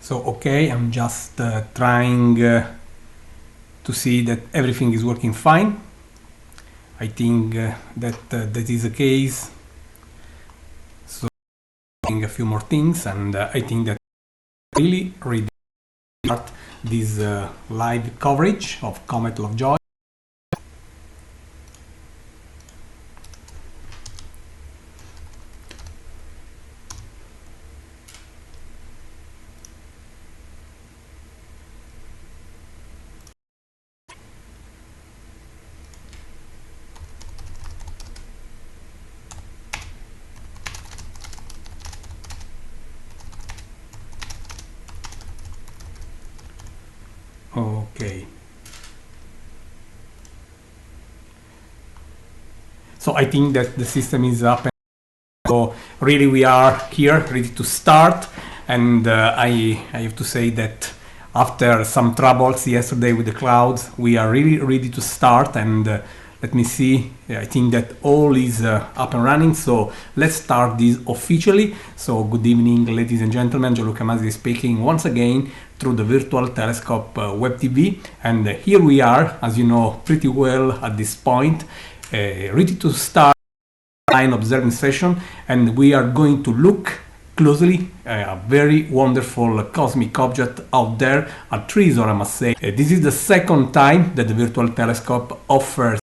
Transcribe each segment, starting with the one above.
So okay, I'm just trying to see that everything is working fine. I think that is the case. So doing a few more things, and I think that really start this live coverage of Comet Lovejoy. Okay. So I think that the system is up. So really we are here ready to start, and I have to say that after some troubles yesterday with the clouds, we are really ready to start. And let me see, I think that all is up and running, so let's start this officially. So good evening, ladies and gentlemen, Gianluca Masi speaking once again through the virtual telescope web TV, and here we are, as you know pretty well at this point, ready to start observing session, and we are going to look closely a very wonderful cosmic object out there, a treasure, I must say. This is the second time that the virtual telescope offers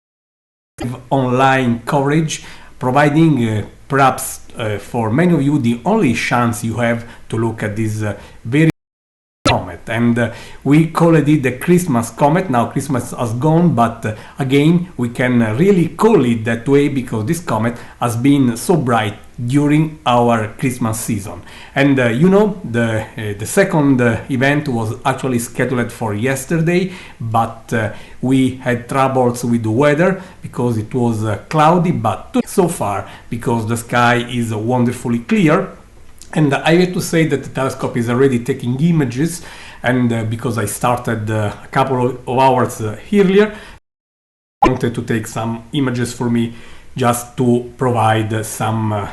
online coverage, providing perhaps for many of you the only chance you have to look at this very comet, and we called it the Christmas comet. Now Christmas has gone, but again we can really call it that way because this comet has been so bright during our Christmas season. And you know, the second event was actually scheduled for yesterday, but we had troubles with the weather because it was cloudy, but so far because the sky is wonderfully clear. And I have to say that the telescope is already taking images, and because I started a couple of hours earlier, I wanted to take some images for me just to provide some...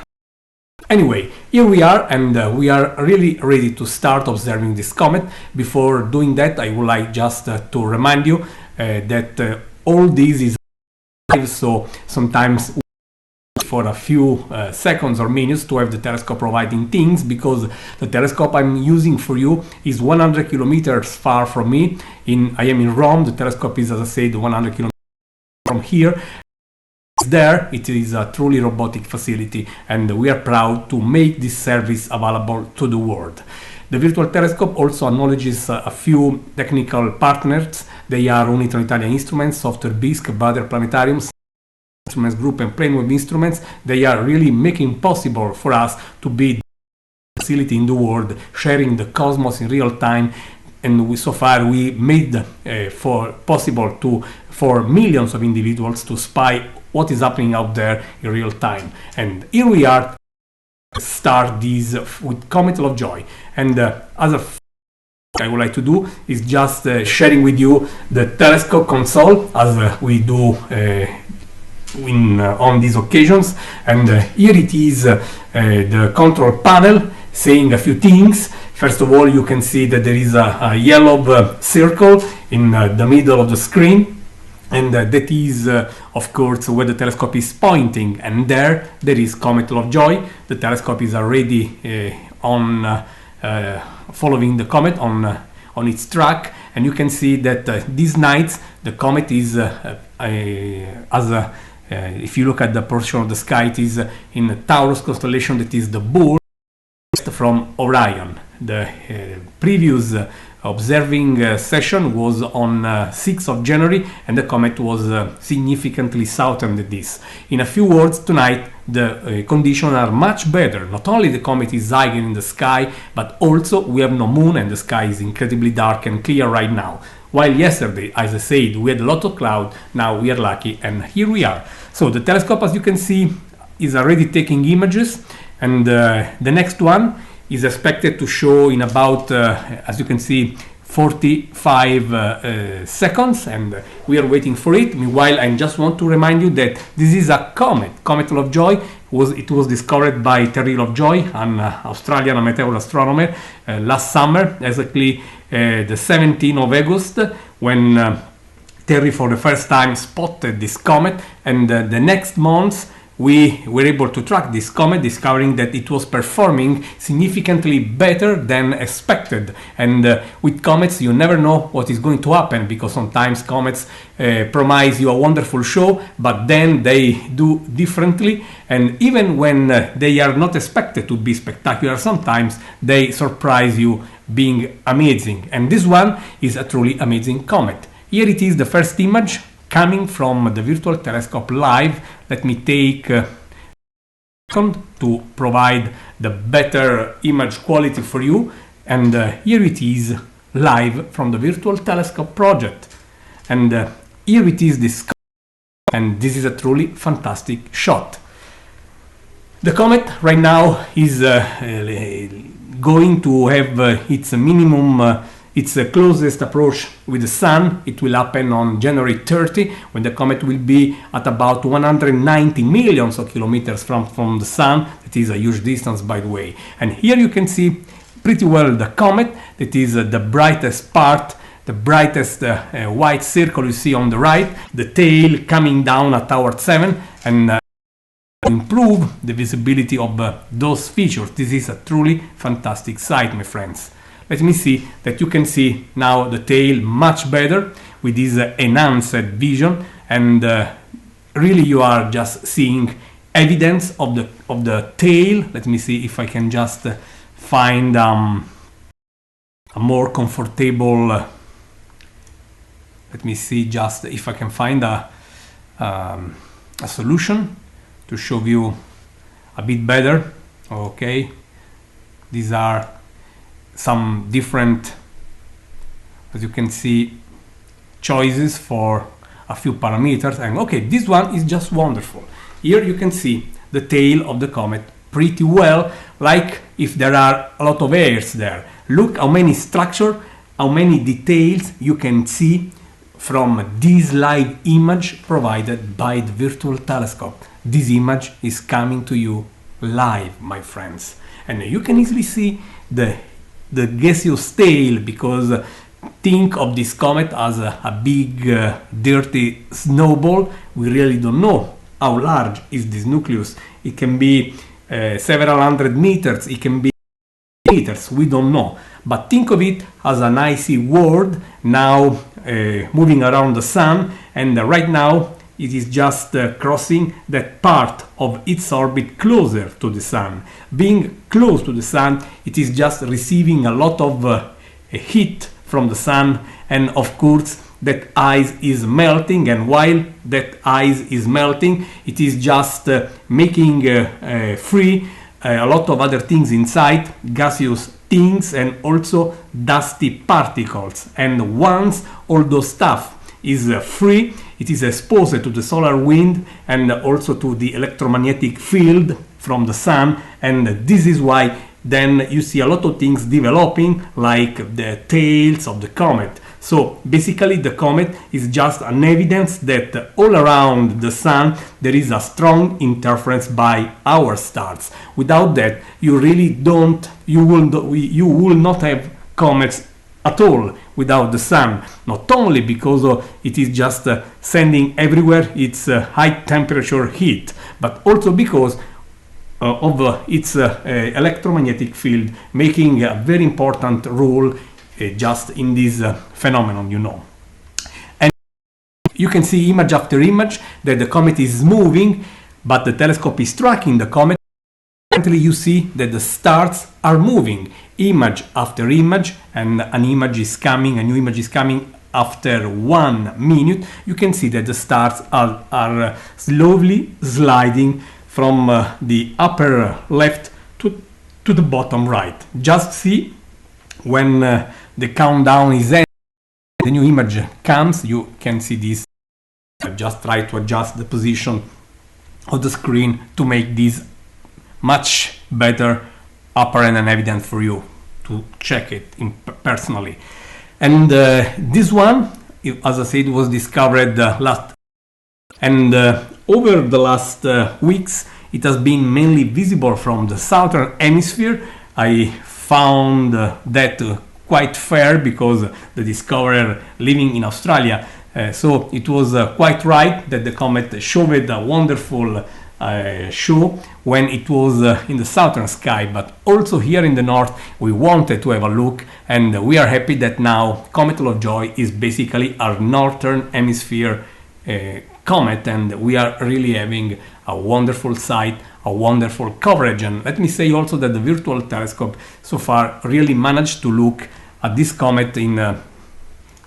Anyway, here we are, and we are really ready to start observing this comet. Before doing that, I would like just to remind you that all this is live, so sometimes for a few seconds or minutes to have the telescope providing things, because the telescope I'm using for you is 100 kilometers far from me. I am in Rome. The telescope is, as I said, 100 kilometers from here. There, it is a truly robotic facility, and we are proud to make this service available to the world. The virtual telescope also acknowledges a few technical partners. They are Unitron Italian Instruments, Software Bisque, Bader Planetariums, Instruments Group, and Planewave Instruments. They are really making possible for us to be the facility in the world, sharing the cosmos in real time. And so far we made possible for millions of individuals to spy what is happening out there in real time. And here we are start this with Comet Lovejoy. And as I would like to do is just sharing with you the telescope console as we do on these occasions. And here it is, the control panel, saying a few things. First of all, you can see that there is a yellow circle in the middle of the screen, and that is of course where the telescope is pointing, and there is Comet Lovejoy. The telescope is already on following the comet on its track, and you can see that these nights the comet is if you look at the portion of the sky, it is in the Taurus constellation, that is the bull from Orion. The previous observing session was on 6th of January, and the comet was significantly southern than this. In a few words, tonight the conditions are much better. Not only the comet is higher in the sky, but also we have no moon, and the sky is incredibly dark and clear right now. While yesterday, as I said, we had a lot of cloud, now we are lucky, and here we are. So the telescope, as you can see, is already taking images, and the next one is expected to show in about, as you can see, 45 seconds, and we are waiting for it. Meanwhile, I just want to remind you that this is a Comet Lovejoy, it was discovered by Terry Lovejoy, an Australian amateur astronomer, last summer, exactly the 17th of August, when Terry for the first time spotted this comet, and the next month we were able to track this comet, discovering that it was performing significantly better than expected. And with comets you never know what is going to happen, because sometimes comets promise you a wonderful show, but then they do differently, and even when they are not expected to be spectacular, sometimes they surprise you being amazing. And this one is a truly amazing comet. Here it is, the first image coming from the virtual telescope live. Let me take a second to provide the better image quality for you. And here it is live from the virtual telescope project. And here it is, this comet, and this is a truly fantastic shot. The comet right now is going to have its minimum its closest approach with the Sun. It will happen on January 30, when the comet will be at about 190 millions of kilometers from the Sun. That is a huge distance, by the way. And here you can see pretty well the comet. That is the brightest part, the brightest white circle you see on the right, the tail coming down at hour 7, and improve the visibility of those features. This is a truly fantastic sight, my friends. Let me see that you can see now the tail much better with this enhanced vision, and really you are just seeing evidence of the tail. Let me see if I can just find a more comfortable. Let me see just if I can find a solution to show you a bit better. Okay, these are some different, as you can see, choices for a few parameters. And okay, this one is just wonderful. Here you can see the tail of the comet pretty well, like if there are a lot of hairs there. Look how many structure, how many details you can see from this live image provided by the virtual telescope. This image is coming to you live, my friends, and you can easily see the gaseous tail, because think of this comet as a big dirty snowball. We really don't know how large is this nucleus. It can be several hundred meters, it can be meters, we don't know. But think of it as an icy world now moving around the Sun, and right now it is just crossing that part of its orbit closer to the Sun. Being close to the Sun, it is just receiving a lot of heat from the Sun, and of course that ice is melting, and while that ice is melting, it is just making free a lot of other things inside, gaseous things and also dusty particles. And once all those stuff is free, it is exposed to the solar wind and also to the electromagnetic field from the Sun, and this is why then you see a lot of things developing, like the tails of the comet. So basically the comet is just an evidence that all around the Sun there is a strong interference by our stars. Without that, you really you will not have comets at all without the Sun, not only because it is just sending everywhere its high temperature heat, but also because of its electromagnetic field, making a very important role just in this phenomenon, you know. And you can see image after image that the comet is moving, but the telescope is tracking the comet. Currently you see that the stars are moving image after image, and an image is coming, a new image is coming after 1 minute. You can see that the stars are slowly sliding from the upper left to the bottom right. Just see when the countdown is ending, the new image comes, you can see this. I just try to adjust the position of the screen to make this much better apparent and evident for you to check it personally. And this one, as I said, was discovered last, and over the last weeks it has been mainly visible from the southern hemisphere. I found that quite fair because the discoverer living in Australia, so it was quite right that the comet showed a wonderful show when it was in the southern sky, but also here in the north we wanted to have a look, and we are happy that now Comet Lovejoy is basically our northern hemisphere comet, and we are really having a wonderful sight, a wonderful coverage. And let me say also that the virtual telescope so far really managed to look at this comet in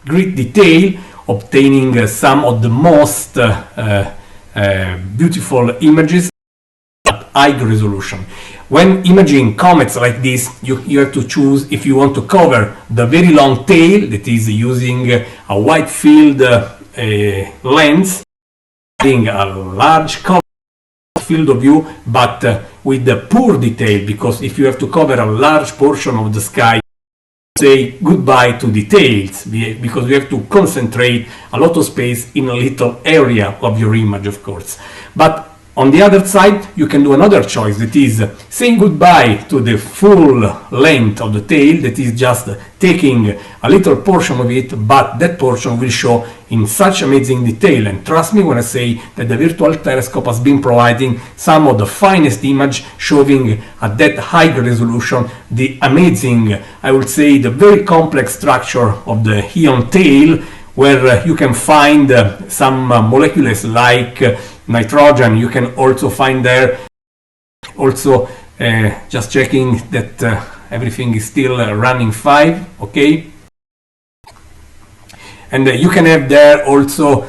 great detail, obtaining some of the most beautiful images at high resolution. When imaging comets like this, you have to choose if you want to cover the very long tail, that is using a wide field lens, having a large cover field of view, but with the poor detail, because if you have to cover a large portion of the sky, say goodbye to details, because you have to concentrate a lot of space in a little area of your image, of course. But on the other side, you can do another choice, that is saying goodbye to the full length of the tail, that is just taking a little portion of it, but that portion will show in such amazing detail. And trust me when I say that the virtual telescope has been providing some of the finest image, showing at that high resolution the amazing, I would say, the very complex structure of the ion tail, where you can find some molecules like nitrogen. You can also find there, also just checking that everything is still running 5, okay? And you can have there also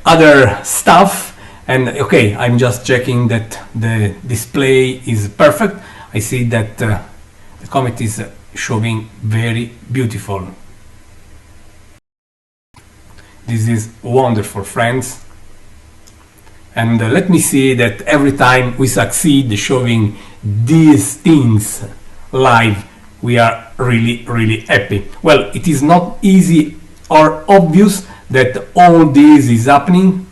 other stuff. And okay, I'm just checking that the display is perfect. I see that the comet is showing very beautiful. This is wonderful, friends. And let me say that every time we succeed showing these things live, we are really happy. Well, it is not easy or obvious that all this is happening,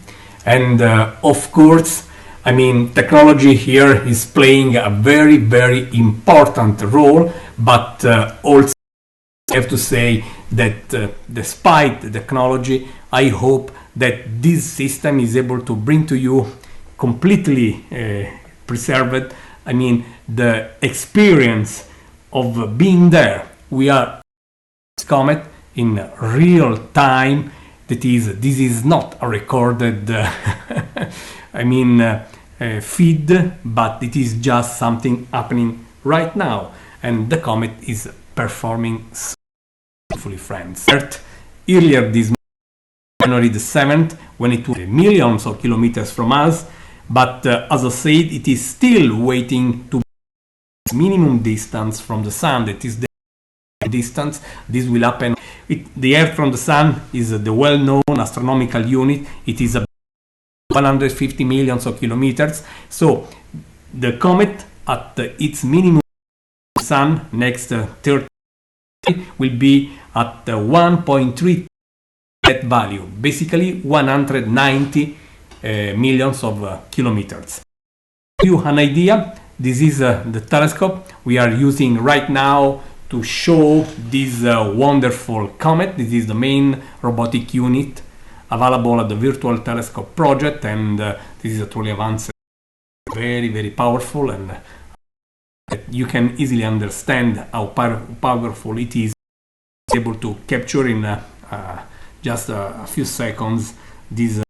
and of course, I mean, technology here is playing a very important role, but also I have to say that despite the technology, I hope that this system is able to bring to you completely preserved, I mean, the experience of being there. We are Comet in real time. That is, this is not a recorded I mean feed, but it is just something happening right now, and the comet is performing so beautifully, friends. Earlier this month, January the 7th, when it was millions of kilometers from us, but as I said, it is still waiting to be minimum distance from the sun. That is the distance. This will happen. The Earth from the sun is the well-known astronomical unit. It is about 150 millions of kilometers. So the comet at its minimum sun next 30 will be at 1.3 that value, basically 190 millions of kilometers. To give you an idea, this is the telescope we are using right now to show this wonderful comet. This is the main robotic unit available at the Virtual Telescope project, and this is a truly advanced, very powerful, and you can easily understand how powerful it is, able to capture in just a few seconds these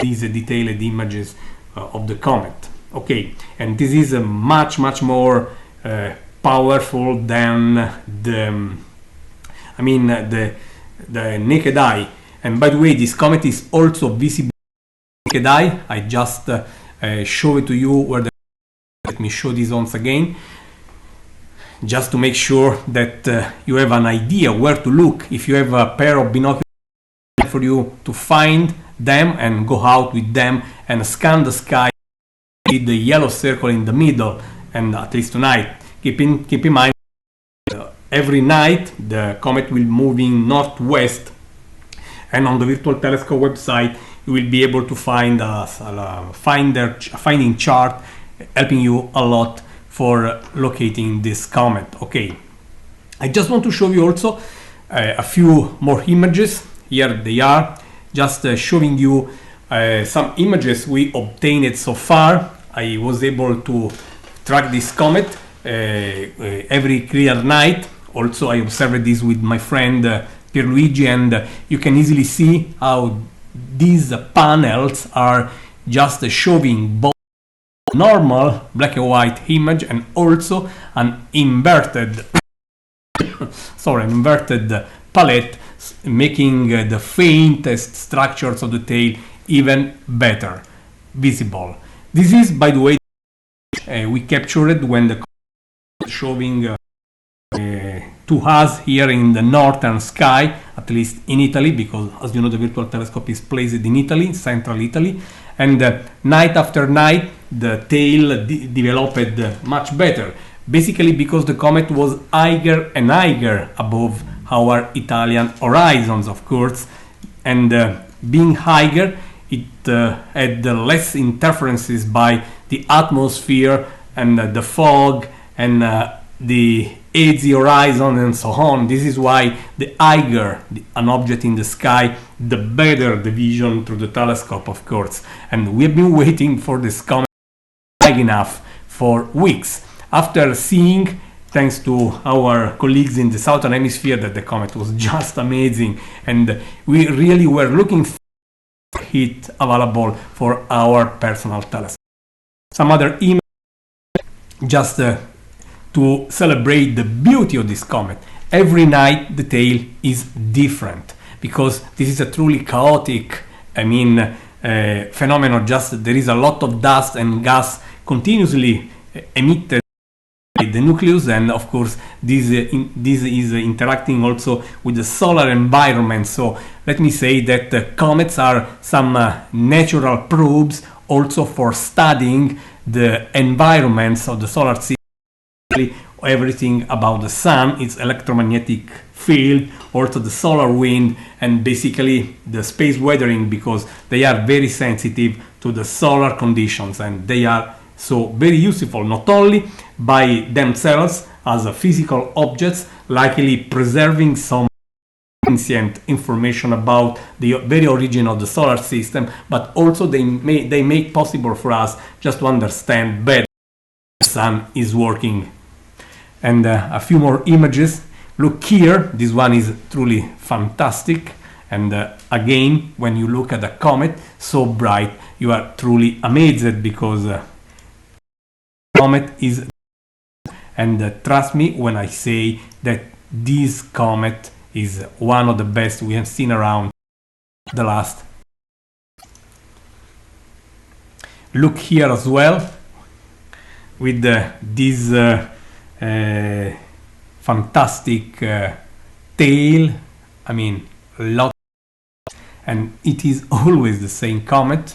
detailed images of the comet. Okay, and this is much more powerful than the naked eye. And by the way, this comet is also visible with naked eye. I just show it to you where the. Let me show this once again, just to make sure that you have an idea where to look. If you have a pair of binoculars for you to find them and go out with them and scan the sky with the yellow circle in the middle, and at least tonight, keep in mind every night the comet will moving northwest, and on the Virtual Telescope website you will be able to find a finding chart helping you a lot for locating this comet. Okay, I just want to show you also a few more images. Here they are, just showing you some images we obtained so far. I was able to track this comet every clear night. Also, I observed this with my friend Pierluigi, and you can easily see how these panels are just showing both normal black and white image and also an inverted inverted palette, making the faintest structures of the tail even better visible. This is, by the way, we captured when the showing to us here in the northern sky, at least in Italy, because as you know the virtual telescope is placed in Italy, central Italy, and night after night the tail developed much better, basically because the comet was higher and higher above our Italian horizons, of course, and being higher, it had less interferences by the atmosphere and the fog and the hazy horizon and so on. This is why the higher an object in the sky, the better the vision through the telescope, of course. And we've been waiting for this comet high enough for weeks. After seeing, thanks to our colleagues in the southern hemisphere, that the comet was just amazing, and we really were looking for it available for our personal telescope. Some other images just to celebrate the beauty of this comet. Every night the tail is different, because this is a truly chaotic, phenomenon. Just there is a lot of dust and gas continuously emitted by the nucleus, and of course this is interacting also with the solar environment. So let me say that comets are some natural probes also for studying the environments of the solar system, everything about the sun, its electromagnetic field, also the solar wind, and basically the space weathering, because they are very sensitive to the solar conditions, and they are so very useful not only by themselves as a physical objects, likely preserving some ancient information about the very origin of the solar system, but also they make possible for us just to understand better how the sun is working. And a few more images. Look here, this one is truly fantastic, and again, when you look at the comet so bright, you are truly amazed, because comet is, and trust me when I say that this comet is one of the best we have seen around the last. Look here as well with this fantastic tail. I mean, lot, and it is always the same comet.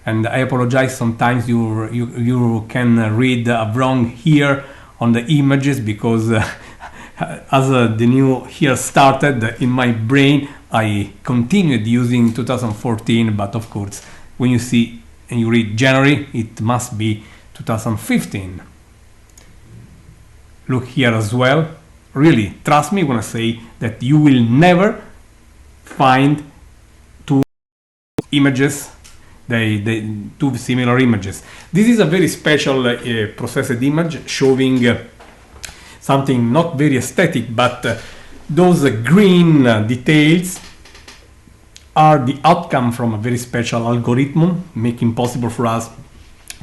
And I apologize, sometimes you can read wrong here on the images, because as the new year started in my brain, I continued using 2014, but of course when you see and you read January, it must be 2015. Look here as well. Really, trust me when I say that you will never find two images, two similar images. This is a very special processed image showing something not very aesthetic, but those green details are the outcome from a very special algorithm, making possible for us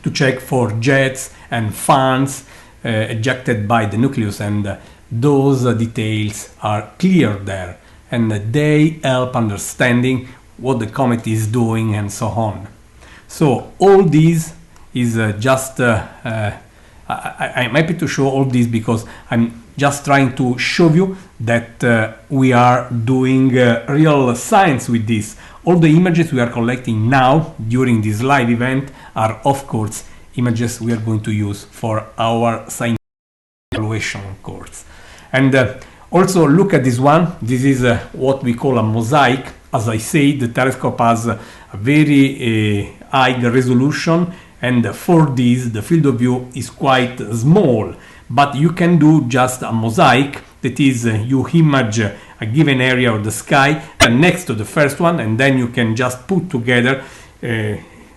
to check for jets and fans ejected by the nucleus, and those details are clear there, and they help understanding what the comet is doing and so on. So all this is just I'm happy to show all this, because I'm just trying to show you that we are doing real science with this. All the images we are collecting now during this live event are, of course, images we are going to use for our scientific evaluation course. And also look at this one. This is what we call a mosaic. As I said, the telescope has a very high resolution, and for this the field of view is quite small, but you can do just a mosaic, that is you image a given area of the sky next to the first one, and then you can just put together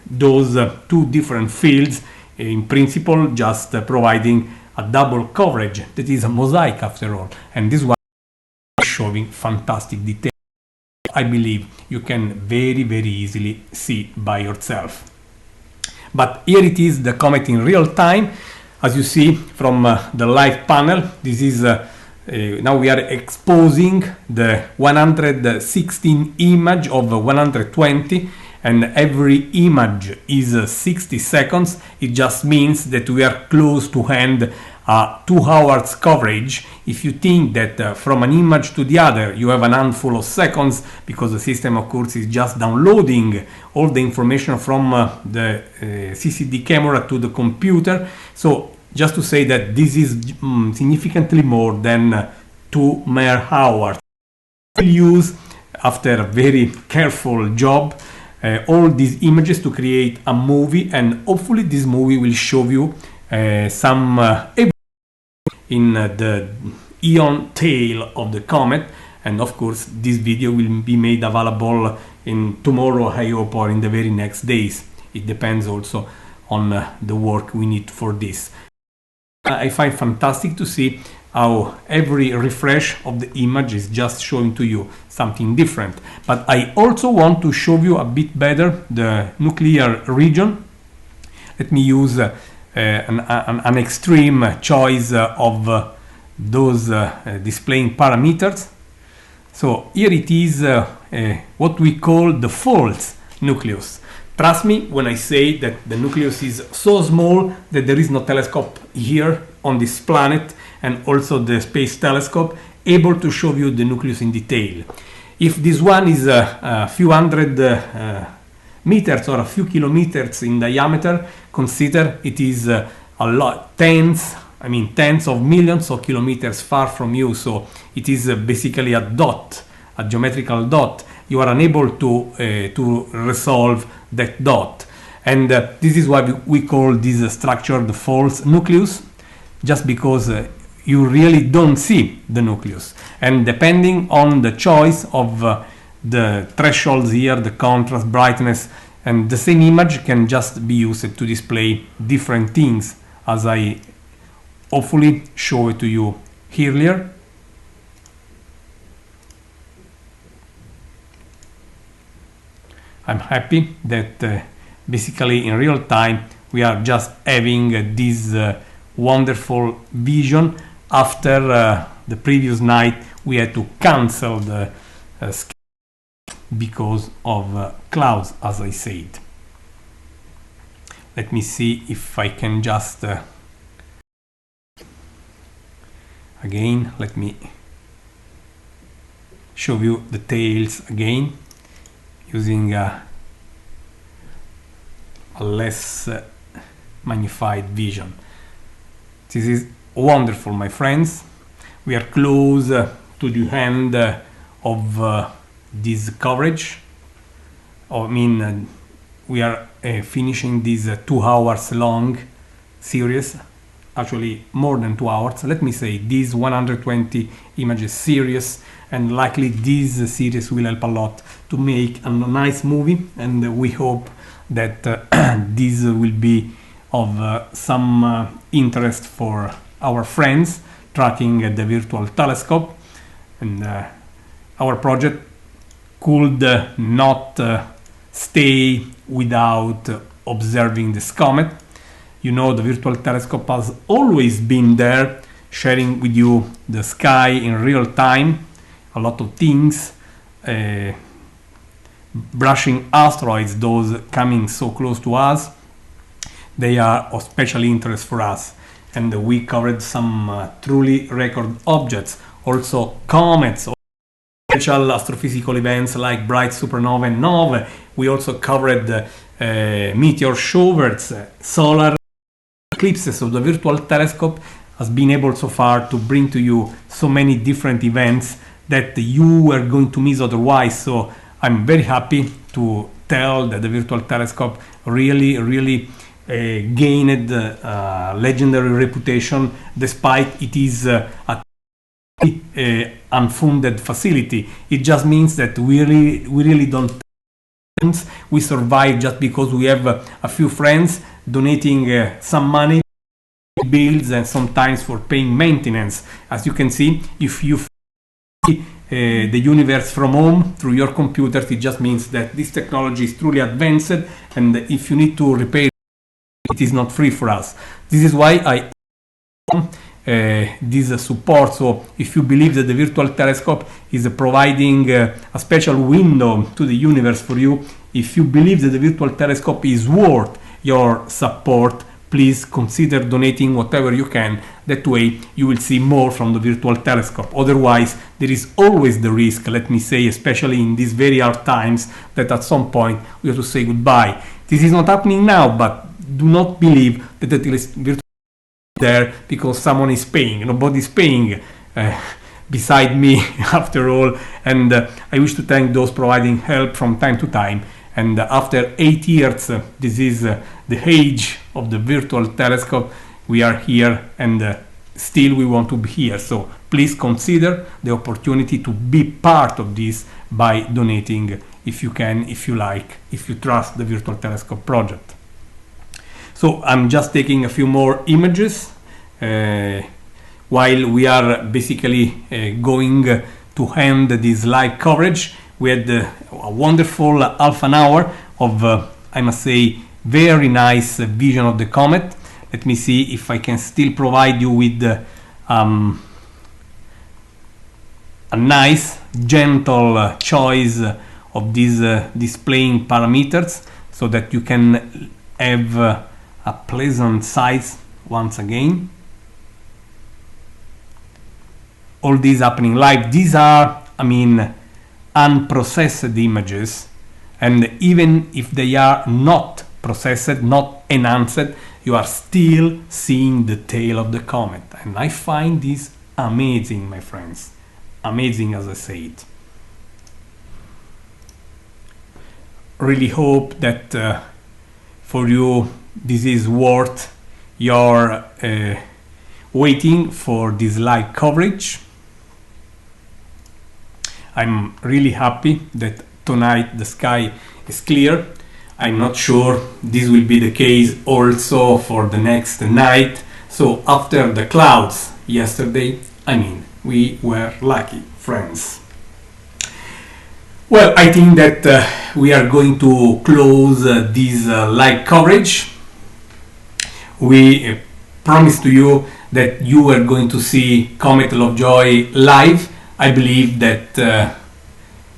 those two different fields, in principle just providing a double coverage, that is a mosaic after all, and this one is showing fantastic detail. I believe you can very easily see by yourself. But here it is, the comet in real time. As you see from the live panel, this is now we are exposing the 116 image of 120, and every image is 60 seconds. It just means that we are close to end 2 hours coverage. If you think that from an image to the other you have an handful of seconds, because the system of course is just downloading all the information from the CCD camera to the computer, so just to say that this is significantly more than 2 mere hours. We'll use, after a very careful job, all these images to create a movie, and hopefully this movie will show you some in the ion tail of the comet, and of course this video will be made available in tomorrow, I hope, or in the very next days. It depends also on the work we need for this. I find fantastic to see how every refresh of the image is just showing to you something different. But I also want to show you a bit better the nuclear region. Let me use an extreme choice of those displaying parameters. So here it is what we call the false nucleus. Trust me when I say that the nucleus is so small that there is no telescope here on this planet, and also the space telescope able to show you the nucleus in detail. If this one is a few hundred meters or a few kilometers in diameter, consider it is a lot, tens of millions of kilometers far from you. So it is basically a dot, a geometrical dot. You are unable to resolve that dot, and this is why we call this structure the false nucleus, just because you really don't see the nucleus. And depending on the choice of the thresholds here, the contrast, brightness, and the same image can just be used to display different things, as I hopefully show it to you earlier. I'm happy that basically in real time we are just having this wonderful vision. After the previous night we had to cancel the because of clouds, as I said. Let me see if I can just again, let me show you the tails again using a less magnified vision. This is wonderful, my friends. We are close to the end of this coverage. We are finishing this 2 hours long series, actually more than 2 hours. Let me say this 120 images series, and likely this series will help a lot to make a nice movie, and we hope that this will be of some interest for our friends tracking the virtual telescope. And our project could not stay without observing this comet. You know, the virtual telescope has always been there, sharing with you the sky in real time, a lot of things, brushing asteroids, those coming so close to us. They are of special interest for us, and we covered some truly record objects, also comets, special astrophysical events like bright supernova and nova. We also covered meteor showers. Solar eclipses. So the virtual telescope has been able so far to bring to you so many different events that you were going to miss otherwise. So I'm very happy to tell that the virtual telescope really gained legendary reputation, despite it is a unfunded facility. It just means that we really don't. We survive just because we have a few friends donating some money, bills, and sometimes for paying maintenance. As you can see, if you the universe from home through your computers, it just means that this technology is truly advanced, and if you need to repair it is not free for us. This is why I this support. So if you believe that the virtual telescope is providing a special window to the universe for you, if you believe that the virtual telescope is worth your support, please consider donating whatever you can. That way you will see more from the virtual telescope. Otherwise, there is always the risk, let me say, especially in these very hard times, that at some point we have to say goodbye. This is not happening now, but do not believe that the virtual there because someone is paying. Nobody is paying beside me after all, and I wish to thank those providing help from time to time. And after 8 years, this is the age of the virtual telescope. We are here, and still we want to be here. So please consider the opportunity to be part of this by donating if you can, if you like, if you trust the virtual telescope project. So I'm just taking a few more images while we are basically going to end this live coverage. We had a wonderful half an hour of, I must say, very nice vision of the comet. Let me see if I can still provide you with a nice, gentle choice of these displaying parameters, so that you can have a pleasant sight once again. All these happening live. These are, I mean, unprocessed images, and even if they are not processed, not enhanced, you are still seeing the tail of the comet, and I find this amazing, my friends. Amazing, as I said. Really hope that for you this is worth your waiting for this live coverage. I'm really happy that tonight the sky is clear. I'm not sure this will be the case also for the next night. So after the clouds yesterday, I mean, we were lucky, friends. Well, I think that we are going to close this live coverage. We promised to you that you are going to see Comet Lovejoy live. I believe that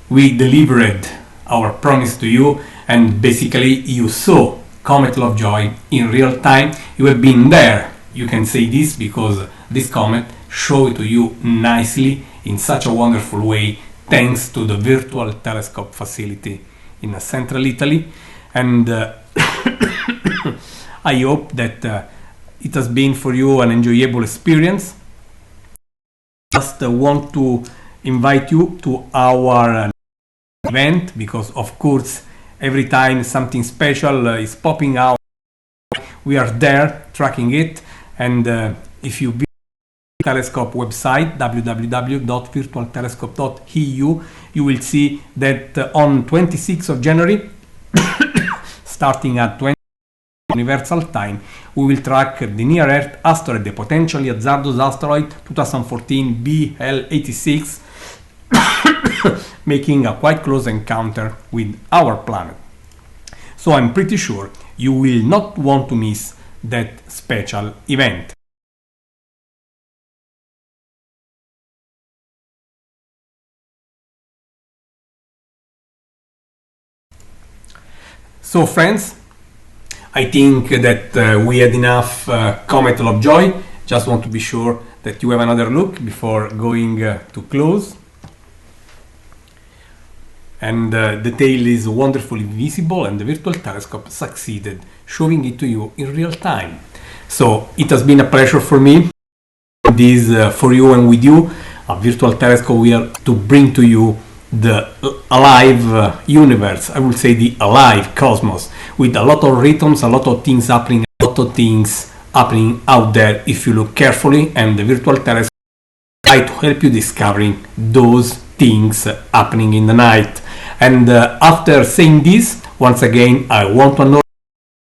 we delivered our promise to you, and basically you saw Comet Lovejoy in real time. You have been there. You can say this because this comet showed to you nicely in such a wonderful way, thanks to the virtual telescope facility in central Italy. And I hope that it has been for you an enjoyable experience. Just want to invite you to our event, because of course every time something special is popping out, we are there tracking it. And if you visit the telescope website www.virtualtelescope.eu, you will see that on 26th of January starting at 20 universal time, we will track the near Earth asteroid, the potentially hazardous asteroid 2014 BL86, making a quite close encounter with our planet. So I'm pretty sure you will not want to miss that special event. So friends, I think that we had enough Comet Lovejoy. Just want to be sure that you have another look before going to close. And the tail is wonderfully visible, and the virtual telescope succeeded showing it to you in real time. So it has been a pleasure for me, this for you and with you, a virtual telescope we are to bring to you the alive universe, I would say the alive cosmos, with a lot of rhythms, a lot of things happening, a lot of things happening out there if you look carefully, and the virtual telescope try to help you discovering those things happening in the night. And after saying this, once again, I want to acknowledge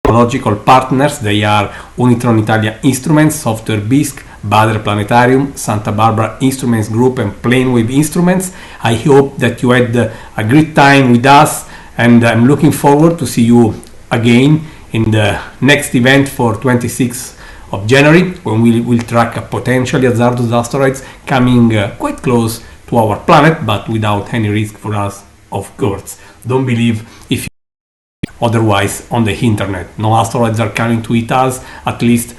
technological partners. They are Unitron Italia Instruments, Software Bisque, Bader Planetarium, Santa Barbara Instruments Group, and Planewave Instruments. I hope that you had a great time with us, and I'm looking forward to see you again in the next event for 26th of January, when we will track a potentially hazardous asteroids coming quite close to our planet, but without any risk for us, of course. Don't believe if you otherwise on the internet. No asteroids are coming to eat us, at least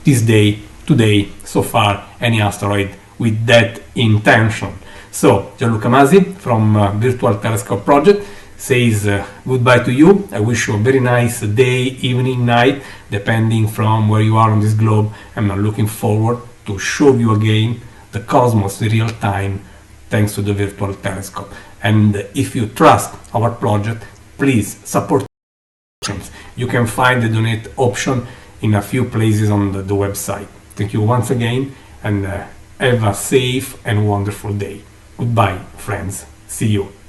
this day, today, so far, any asteroid with that intention. So, Gianluca Masi from Virtual Telescope Project says goodbye to you. I wish you a very nice day, evening, night, depending from where you are on this globe. I'm looking forward to show you again the cosmos in real time thanks to the virtual telescope. And if you trust our project, please support options. You can find the donate option in a few places on the website. Thank you once again, and have a safe and wonderful day. Goodbye, friends. See you.